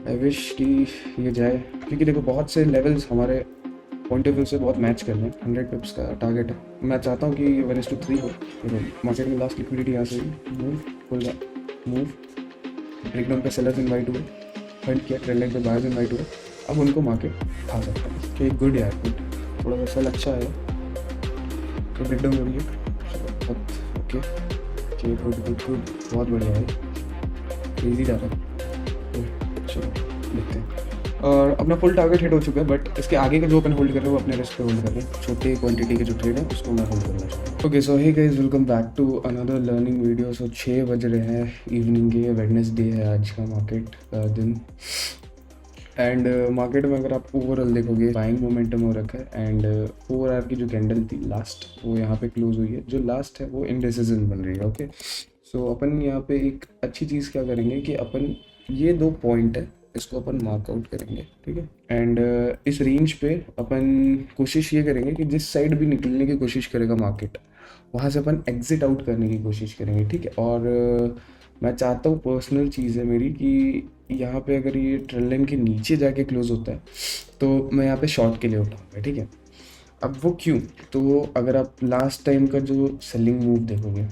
I wish कि ये जाए, क्योंकि देखो बहुत से लेवल्स हमारे पॉइंट ऑफ व्यू से बहुत मैच कर रहे हैं। 100 पिप्स का टारगेट है। मैं चाहता हूँ कि 1:3 हो। देखो मार्केट में लास्ट लिक्विडिटी यहाँ से मूव, फुल मूव, ब्रेकडाउन पे सेलर्स इनवाइट हुए, हंट किया, ट्रेंड लाइन पे बायर्स इनवाइट हुए। अब उनको मार्केट खा सकता है कि गुड यार, गुड, थोड़ा सा सेल अच्छा है तो ब्रेकडाउन हो रही है। बहुत ओके, चलिए गुड गुड गुड, बहुत बढ़िया है, इजी जा रहा है। चलो देखते हैं। और अपना फुल टारगेट हिट हो चुका है, बट इसके आगे का जो अपन होल्ड कर रहे हैं वो अपने रिस्क पे होल्ड कर रहे हैं। छोटे क्वांटिटी के जो ट्रेड है उसको मैं होल्ड करना चाहता हूँ। Okay so hey guys, welcome back to another learning video. So 6 बज रहे हैं इवनिंग के, वेडनेसडे है आज का मार्केट का दिन। एंड मार्केट में अगर आप ओवरऑल देखोगे बाइंग मोमेंटम हो रखा है। एंड 4 आवर की जो कैंडल थी लास्ट, वो यहाँ पे क्लोज हुई है। जो लास्ट है वो इनडिसिजन बन रही है। ओके सो अपन यहाँ पे एक अच्छी चीज़ क्या करेंगे कि अपन ये 2 पॉइंट है, इसको अपन मार्कआउट करेंगे, ठीक है। एंड इस रेंज पे अपन कोशिश ये करेंगे कि जिस साइड भी निकलने की कोशिश करेगा मार्केट, वहाँ से अपन एग्जिट आउट करने की कोशिश करेंगे, ठीक है। और मैं चाहता हूँ, पर्सनल चीज़ है मेरी, कि यहाँ पे अगर ये ट्रेंड लाइन के नीचे जाके क्लोज होता है तो मैं यहाँ पे शॉर्ट के लिए उठाऊंगा, ठीक है। अब वो क्यों? तो अगर आप लास्ट टाइम का जो सेलिंग मूव देखोगे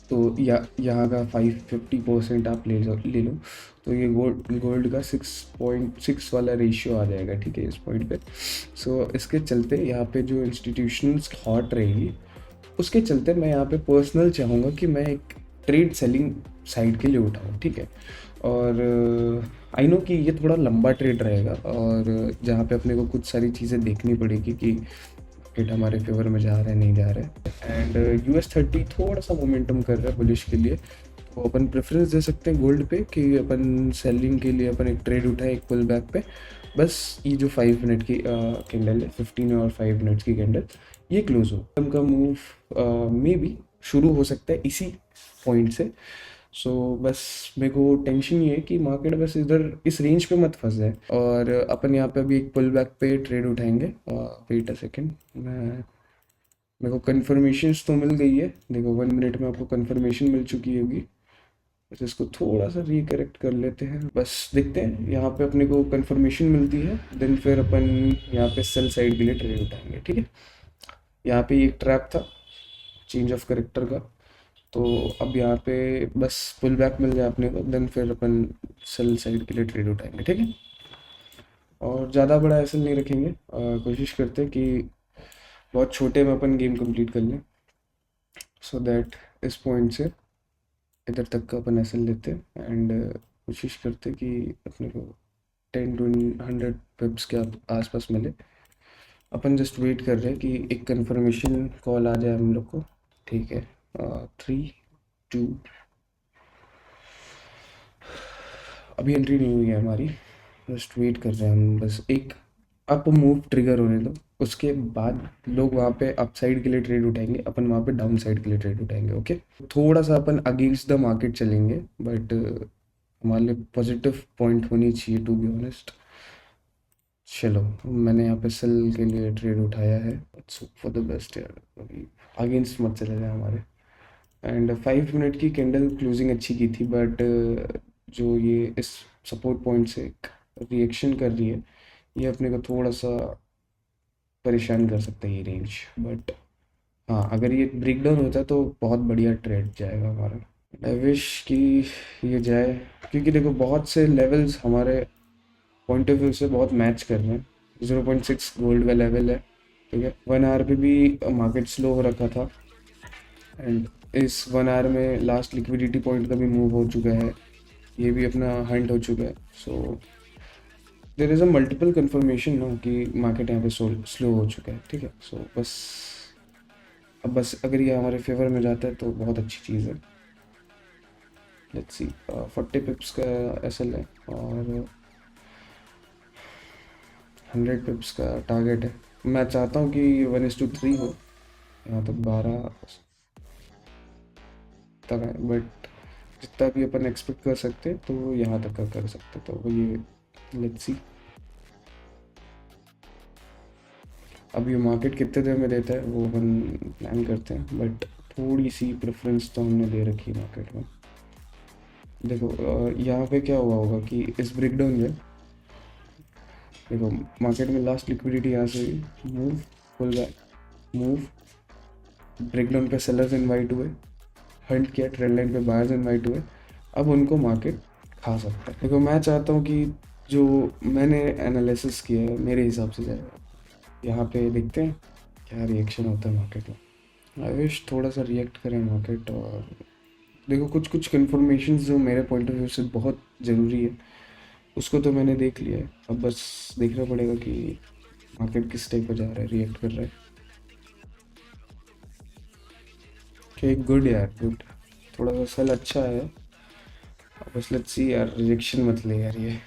तो यहाँ का 550% आप ले लो तो ये गोल्ड का 6.6 वाला रेशियो आ जाएगा, ठीक है, इस पॉइंट पे। सो इसके चलते यहाँ पे जो इंस्टीट्यूशनल थॉट रहेगी, उसके चलते मैं यहाँ पे पर्सनल चाहूँगा कि मैं एक ट्रेड सेलिंग साइड के लिए उठाऊँ, ठीक है। और आई नो कि ये थोड़ा लंबा ट्रेड रहेगा, और जहाँ पे अपने को कुछ सारी चीज़ें देखनी पड़ेगी कि मार्केट हमारे फेवर में जा रहा है नहीं जा रहा है। एंड US 30 थोड़ा सा मोमेंटम कर रहा है बुलिश के लिए, तो अपन प्रेफरेंस दे सकते हैं गोल्ड पे कि अपन सेलिंग के लिए अपन एक ट्रेड उठाए, एक पुल बैक पे। बस ये जो 5 मिनट की कैंडल है, 15 और 5 मिनट्स की कैंडल, ये क्लोज हो, उनका मूव मे बी शुरू हो सकता है इसी पॉइंट से। सो बस मेरे को टेंशन ये है कि मार्केट बस इधर इस रेंज पे मत फंस जाए। और अपन यहाँ पे अभी एक पुल बैक पे ट्रेड उठाएंगे। वेट अ सेकेंड, मेरे को कन्फर्मेशंस तो मिल गई है। देखो 1 मिनट में आपको कन्फर्मेशन मिल चुकी होगी। बस इसको थोड़ा सा रिकरेक्ट कर लेते हैं, बस देखते हैं। यहाँ पे अपने को कन्फर्मेशन मिलती है, देन फिर अपन यहाँ पे सेल साइड के लिए ट्रेड उठाएंगे, ठीक है। यहाँ पे एक ट्रैप था चेंज ऑफ करेक्टर का, तो अब यहाँ पे बस पुल बैक मिल जाए अपने को, देन फिर अपन सेल साइड के लिए ट्रेड उठाएंगे, ठीक है। और ज़्यादा बड़ा एसल नहीं रखेंगे, कोशिश करते हैं कि बहुत छोटे में अपन गेम कंप्लीट कर लें, सो दैट इस पॉइंट से इधर तक का अपन एसल लेते हैं। एंड कोशिश करते कि अपने को 10 to 100 पिप्स के आसपास मिले। अपन जस्ट वेट कर रहे हैं कि एक कंफर्मेशन कॉल आ जाए हम लोग को, ठीक है। 3 2, अभी एंट्री नहीं हुई है हमारी, जस्ट वेट कर रहे हैं हम। बस एक अप मूव ट्रिगर होने दो, उसके बाद लोग वहाँ पे अप साइड के लिए ट्रेड उठाएंगे, अपन वहाँ पे डाउन साइड के लिए ट्रेड उठाएंगे, ओके। थोड़ा सा अपन अगेंस्ट द मार्केट चलेंगे, बट हमारे लिए पॉजिटिव पॉइंट होनी चाहिए, टू बी ऑनेस्ट। चलो, मैंने यहाँ पे सेल के लिए ट्रेड उठाया है, फॉर द बेस्ट यार, अभी अगेंस्ट मत चले जाए हमारे। एंड 5 मिनट की कैंडल क्लोजिंग अच्छी की थी, बट जो ये इस सपोर्ट पॉइंट से रिएक्शन कर रही है, ये अपने को थोड़ा सा परेशान कर सकता है ये रेंज। बट हाँ, अगर ये ब्रेक डाउन होता है तो बहुत बढ़िया ट्रेड जाएगा हमारा। आई विश कि ये जाए, क्योंकि देखो बहुत से लेवल्स हमारे पॉइंट ऑफ व्यू से बहुत मैच कर रहे हैं। 0.6 गोल्ड का लेवल है, ठीक है। 1 आवर पे भी मार्केट स्लो हो रखा था, एंड इस 1 आवर में लास्ट लिक्विडिटी पॉइंट का भी मूव हो चुका है, ये भी अपना हंट हो चुका है। So there is a multiple confirmation ना कि मार्केट यहाँ पे स्लो हो चुका है, ठीक है। सो बस अब बस अगर ये हमारे फेवर में जाता है तो बहुत अच्छी चीज़ है। लेट्स सी, 40 पिप्स का एसएल है और 100 पिप्स का टारगेट है। मैं चाहता हूँ कि 1:3 हो, यहाँ तक 12 तक है, बट जितना भी अपन एक्सपेक्ट कर सकते हैं तो यहाँ तक का कर सकते, तो ये लेट्स सी अब ये मार्केट कितने देर में देता है वो अपन प्लान करते हैं। बट थोड़ी सी प्रेफरेंस तो हमने दे रखी है मार्केट में। देखो यहाँ पे क्या हुआ होगा कि इस ब्रेकडाउन में देखो मार्केट में लास्ट लिक्विडिटी यहाँ से move, pull back, move, breakdown पे सेलर्स इनवाइट हुए, हंट किया, ट्रेंड लाइन पे बायर्स इनवाइट हुए। अब उनको मार्केट खा सकता है। देखो मैं चाहता हूँ कि जो मैंने एनालिसिस किया है मेरे हिसाब से जाएगा, यहाँ पे देखते हैं क्या रिएक्शन होता है मार्केट में। आई विश थोड़ा सा रिएक्ट करें मार्केट। और देखो कुछ कुछ कन्फर्मेशन जो मेरे पॉइंट ऑफ व्यू से बहुत ज़रूरी है उसको तो मैंने देख लिया है। अब बस देखना पड़ेगा कि मार्केट किस टाइप पर जा रहा है, रिएक्ट कर रहा है। ओके गुड यार, गुड, थोड़ा सा सेल अच्छा है। बस लेट्स सी यार, रिजेक्शन मत ले यार ये।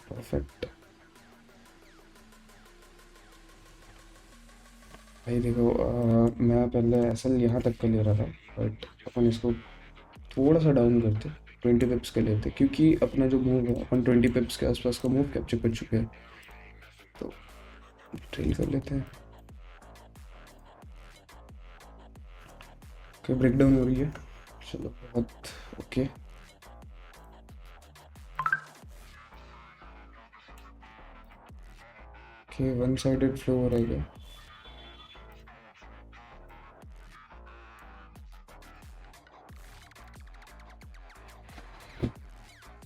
परफेक्ट भाई। देखो मैं पहले एसल यहाँ तक का ले रहा था, बट अपन इसको थोड़ा सा डाउन करते, 20 पिप्स का लेते, क्योंकि अपना जो मूव है अपन 20 पिप्स के आसपास का मूव कैप्चर कर चुके हैं, तो ट्रेल कर लेते हैं। ओके ब्रेक डाउन हो रही है, चलो बहुत okay. Okay one sided flow हो रहा है क्या?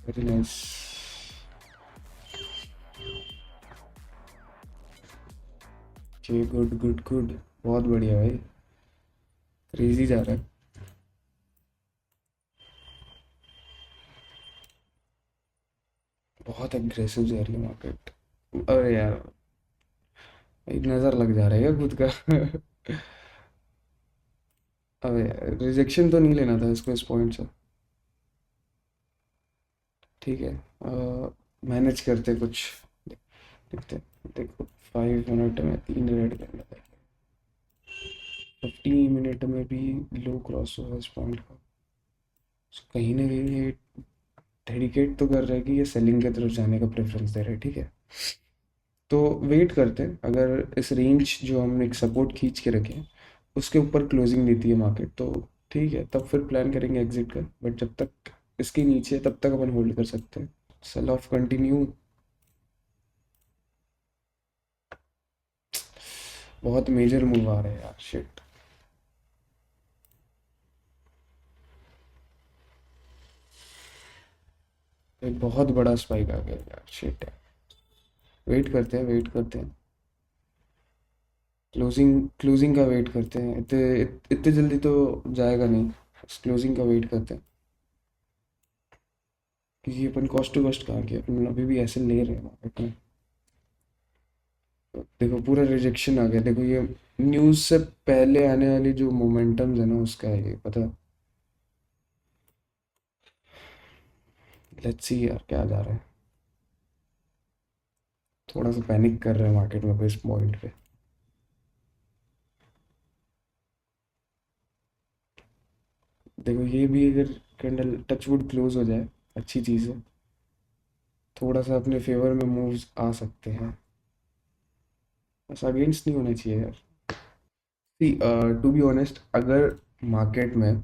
Very nice. Okay good good good, बहुत बढ़िया भाई, क्रेजी जा रहा है। बहुत एग्रेसिव जा रही है मार्केट। अरे यार एक नज़र लग जा रहा है क्या खुद का? अबे रिजेक्शन तो नहीं लेना था इसको इस पॉइंट से। ठीक है मैनेज करते कुछ, देखते हैं। देखो 5 मिनट में 3 रेड कैंडल है, 50 मिनट में भी लो क्रॉस हुआ इस पॉइंट का। So, कहीं ना कहीं ये डेडिकेट तो कर रहा है कि ये सेलिंग की तरफ जाने का प्रेफरेंस दे रहा है। ठीक है तो वेट करते हैं, अगर इस रेंज जो हमने एक सपोर्ट खींच के रखे हैं उसके ऊपर क्लोजिंग देती है मार्केट तो ठीक है, तब फिर प्लान करेंगे एग्जिट का। बट जब तक इसके नीचे है, तब तक अपन होल्ड कर सकते हैं। सेल ऑफ कंटिन्यू, बहुत मेजर मूव आ रहे हैं यार, शिट। एक बहुत बड़ा स्पाइक आ गया यार, शिट है। वेट करते हैं, वेट करते हैं, क्लोजिंग क्लोजिंग का वेट करते हैं। इतने इतने जल्दी तो जाएगा नहीं, बस क्लोजिंग का वेट करते हैं, क्योंकि अपन कॉस्ट टू कॉस्ट कहाँ किया, अपन अभी भी ऐसे ले रहे हैं मार्केट में। देखो पूरा रिजेक्शन आ गया। देखो ये न्यूज़ से पहले आने वाली जो मोमेंटम्स है ना उसका है ये, पता। लेट्स सी यार क्या जा रहा है। थोड़ा सा पैनिक कर रहे हैं मार्केट में इस पॉइंट पे। देखो ये भी अगर कैंडल टचवुड क्लोज हो जाए अच्छी चीज़ है, थोड़ा सा अपने फेवर में मूव्स आ सकते हैं, बस अगेंस्ट नहीं होना चाहिए यार। सी टू बी ऑनेस्ट, अगर मार्केट में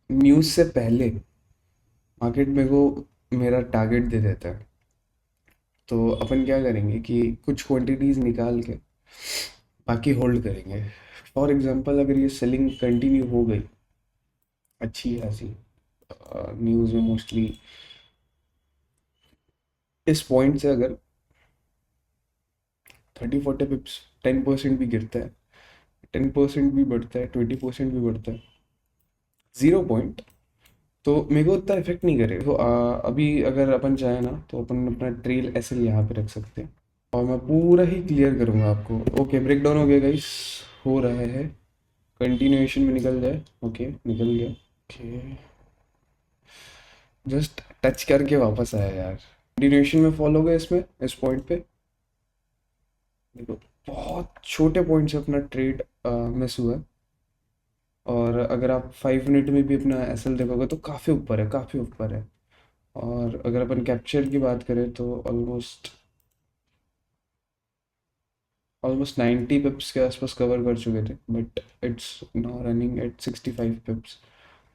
न्यूज़ से पहले मार्केट मेरे को मेरा टारगेट दे देता है, तो अपन क्या करेंगे कि कुछ क्वांटिटीज़ निकाल के बाकी होल्ड करेंगे। फॉर एग्जांपल अगर ये सेलिंग कंटिन्यू हो गई अच्छी खासी, न्यूज़ में मोस्टली इस पॉइंट से अगर 30-40 पिप्स, 10% भी गिरता है, 10% भी बढ़ता है, 20% भी बढ़ता है, 0 पॉइंट, तो मेरे को उतना इफेक्ट नहीं करे। तो अभी अगर अपन चाहे ना तो अपन अपना ट्रेल ऐसे यहाँ पे रख सकते हैं, और मैं पूरा ही क्लियर करूँगा आपको। ओके ब्रेक डाउन हो गया गाइस, हो रहा है, कंटिन्यूएशन में निकल जाए। ओके निकल गया। ओके जस्ट टच करके वापस आया यार, कंटिन्यूएशन में फॉलो हो गया इसमें, इस पॉइंट पे। देखो बहुत छोटे पॉइंट से अपना ट्रेड मिस हुआ है। और अगर आप 5 मिनट में भी अपना एसएल देखोगे तो काफ़ी ऊपर है, काफ़ी ऊपर है। और अगर अपन कैप्चर की बात करें तो ऑलमोस्ट 90 पिप्स के आसपास कवर कर चुके थे, but it's now running at 65 पिप्स।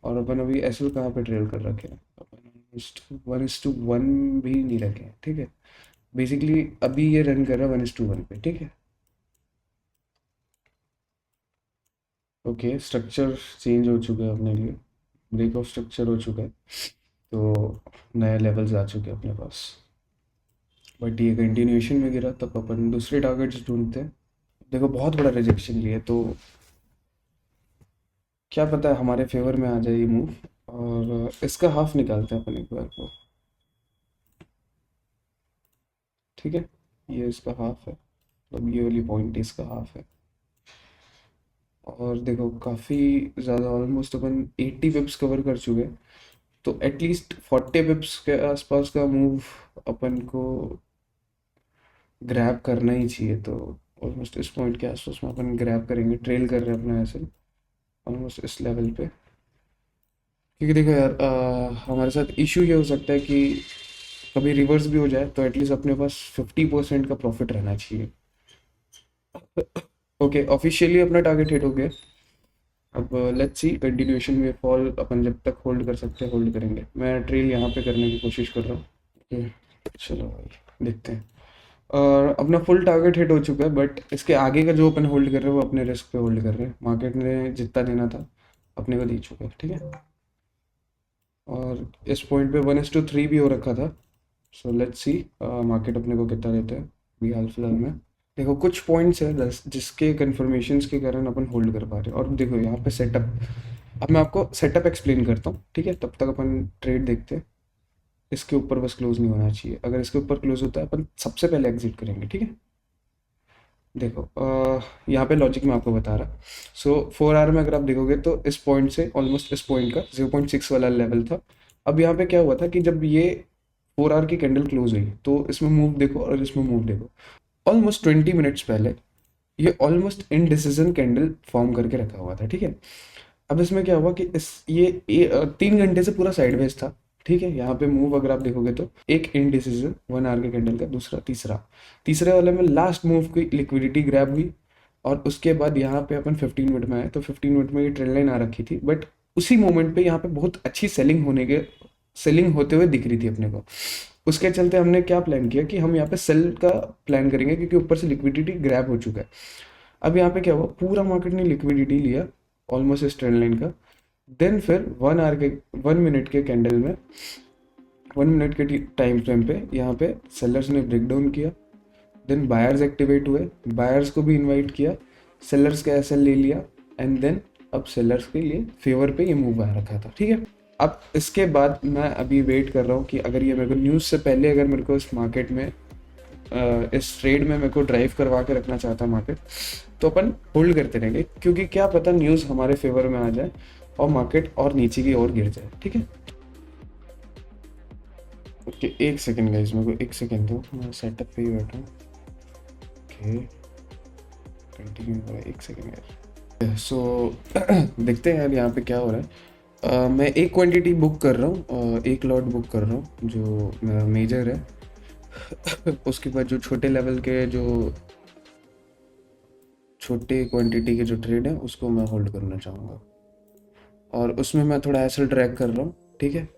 और अपन अभी एसएल कहाँ पे ट्रेल कर रखे हैं, अपन ऑलमोस्ट 1:1 भी नहीं रखे हैं, ठीक है। बेसिकली अभी ये रन कर रहा है 1:1 पे, ठीक है। ओके, स्ट्रक्चर चेंज हो चुका है अपने लिए, ब्रेक ऑफ स्ट्रक्चर हो चुका है, तो नए लेवल्स आ चुके हैं अपने पास। बट ये कंटिन्यूएशन में गिरा, तब अपन दूसरे टारगेट्स ढूंढते हैं। देखो बहुत बड़ा रिजेक्शन लिया, तो क्या पता है हमारे फेवर में आ जाए ये मूव। और इसका हाफ निकालते हैं अपन एक बार को, ठीक है। ये इसका हाफ है, मतलब ये वाली पॉइंट इसका हाफ है। और देखो काफ़ी ज़्यादा, ऑलमोस्ट अपन 80 पिप्स कवर कर चुके हैं, तो एटलीस्ट 40 पिप्स के आसपास का मूव अपन को ग्रैब करना ही चाहिए। तो ऑलमोस्ट इस पॉइंट के आसपास में अपन ग्रैब करेंगे, ट्रेल कर रहे हैं अपना ऐसे ऑलमोस्ट इस लेवल पे। क्योंकि देखो यार, हमारे साथ इशू ये हो सकता है कि कभी रिवर्स भी हो जाए, तो एटलीस्ट अपने पास 50% का प्रॉफिट रहना चाहिए। ओके, ऑफिशियली अपना टारगेट हिट हो गया। अब लेट्स सी कंटिन्यूएशन में फॉल अपन जब तक होल्ड कर सकते हैं होल्ड करेंगे। मैं ट्रेल यहाँ पे करने की कोशिश कर रहा हूँ। ओके, चलो भाई देखते हैं। और अपना फुल टारगेट हिट हो चुका है, बट इसके आगे का जो अपन होल्ड कर रहे हैं वो अपने रिस्क पे होल्ड कर रहे हैं। मार्केट ने जितना देना था अपने को दे चुका है, ठीक है। और इस पॉइंट पे 1:3 भी हो रखा था। सो लेट्स सी मार्केट अपने को कितना देता है अभी हाल फिलहाल में। देखो कुछ पॉइंट्स है जिसके कन्फर्मेशंस के कारण अपन होल्ड कर पा रहे हैं। और देखो यहाँ पे सेटअप, अब मैं आपको सेटअप एक्सप्लेन करता हूँ, ठीक है। तब तक अपन ट्रेड देखते हैं। इसके ऊपर बस क्लोज नहीं होना चाहिए, अगर इसके ऊपर क्लोज होता है अपन सबसे पहले एग्जिट करेंगे, ठीक है। देखो यहाँ पे लॉजिक मैं आपको बता रहा। सो 4 आवर में अगर आप देखोगे तो इस पॉइंट से ऑलमोस्ट इस पॉइंट का 0.6 वाला लेवल था। अब यहाँ पे क्या हुआ था कि जब ये 4 आवर की कैंडल क्लोज हुई, तो इसमें मूव देखो और इसमें मूव देखो। ऑलमोस्ट 20 मिनट्स पहले ये ऑलमोस्ट इनडिसीजन कैंडल फॉर्म करके रखा हुआ था, ठीक है। अब इसमें क्या हुआ कि 3 घंटे से पूरा साइडवेज था, ठीक है। यहाँ पे मूव अगर आप देखोगे तो एक इनडिसीजन 1 आवर के कैंडल का, दूसरा तीसरा, तीसरे वाले में लास्ट मूव की लिक्विडिटी ग्रैब हुई। और उसके बाद यहाँ पे अपन 15 मिनट में आए, तो 15 मिनट में ये ट्रेंड लाइन आ रखी थी, बट उसी मोमेंट पे यहाँ पे बहुत अच्छी सेलिंग होते हुए दिख रही थी अपने को। उसके चलते हमने क्या प्लान किया कि हम यहाँ पे सेल का प्लान करेंगे, क्योंकि ऊपर से लिक्विडिटी ग्रैब हो चुका है। अब यहाँ पे क्या हुआ, पूरा मार्केट ने लिक्विडिटी लिया ऑलमोस्ट इस ट्रेंड लाइन का। देन फिर 1 आवर के 1 मिनट के कैंडल में 1 मिनट के टाइम फ्रेम पे यहाँ पे सेलर्स ने ब्रेक डाउन किया। देन बायर्स एक्टिवेट हुए, बायर्स को भी इनवाइट किया, सेलर्स का एसएल ले लिया। एंड देन अब सेलर्स के लिए फेवर पे ये मूव आ रखा था, ठीक है। अब इसके बाद मैं अभी वेट कर रहा हूँ कि अगर ये मेरे को न्यूज़ से पहले अगर मेरे को इस मार्केट में इस ट्रेड में मेरे को ड्राइव करवा के रखना चाहता मार्केट, तो अपन होल्ड करते रहेंगे, क्योंकि क्या पता न्यूज़ हमारे फेवर में आ जाए और मार्केट और नीचे की ओर गिर जाए, ठीक है। ओके, एक सेकेंड गाइस, मेरे को एक सेकेंड दो, मैं सेटअप पे ही बैठा हूँ। ओके, कंटिन्यू हो रहा है, एक सेकेंड यार। सो देखते हैं यार यहाँ पे क्या हो रहा है। मैं एक क्वांटिटी बुक कर रहा हूँ, एक लॉट बुक कर रहा हूँ जो मेजर है। उसके बाद जो छोटे लेवल के जो छोटे क्वांटिटी के जो ट्रेड है उसको मैं होल्ड करना चाहूँगा, और उसमें मैं थोड़ा एसएल ट्रैक कर रहा हूँ, ठीक है।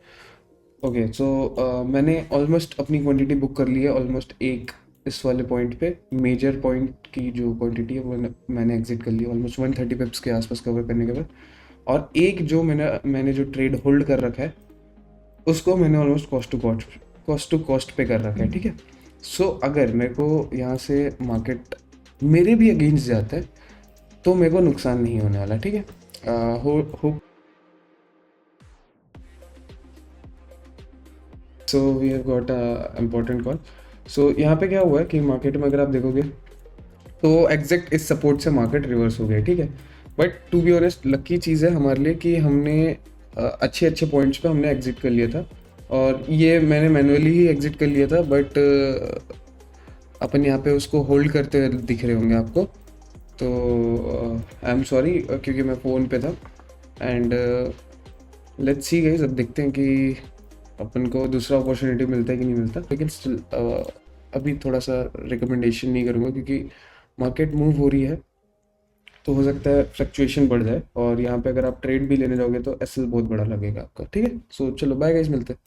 ओके, सो मैंने ऑलमोस्ट अपनी क्वांटिटी बुक कर ली है। ऑलमोस्ट एक इस वाले पॉइंट पे मेजर पॉइंट की जो क्वांटिटी है वो मैंने एग्जिट कर ली ऑलमोस्ट 130 पिप्स के आसपास कवर करने के बाद। और एक जो मैंने जो ट्रेड होल्ड कर रखा है उसको मैंने ऑलमोस्ट कॉस्ट टू कॉस्ट पे कर रखा है, ठीक है। सो अगर मेरे को यहाँ से मार्केट मेरे भी अगेंस्ट जाता है तो मेरे को नुकसान नहीं होने वाला, ठीक है। Hope so we have got a important call. So यहाँ पे क्या हुआ है कि मार्केट में अगर आप देखोगे तो एग्जैक्ट इस सपोर्ट से मार्केट रिवर्स हो गया, ठीक है। But to be honest lucky चीज़ है हमारे लिए कि हमने अच्छे अच्छे पॉइंट्स पे हमने एग्जिट कर लिया था। और ये मैंने मैनुअली ही एग्जिट कर लिया था, बट अपन यहाँ पे उसको होल्ड करते हुए दिख रहे होंगे आपको, तो आई एम सॉरी क्योंकि मैं फ़ोन पे था। एंड लेट्स सी गाइस, अब देखते हैं कि अपन को दूसरा अपॉर्चुनिटी मिलता है कि नहीं मिलता, लेकिन स्टिल अभी थोड़ा सा रिकमेंडेशन नहीं करूँगा, क्योंकि मार्केट मूव हो रही है तो हो सकता है फ्लक्चुएशन बढ़ जाए, और यहाँ पे अगर आप ट्रेड भी लेने जाओगे तो एसएल बहुत बड़ा लगेगा आपका। ठीक है, सो चलो बाय गाइस, मिलते हैं।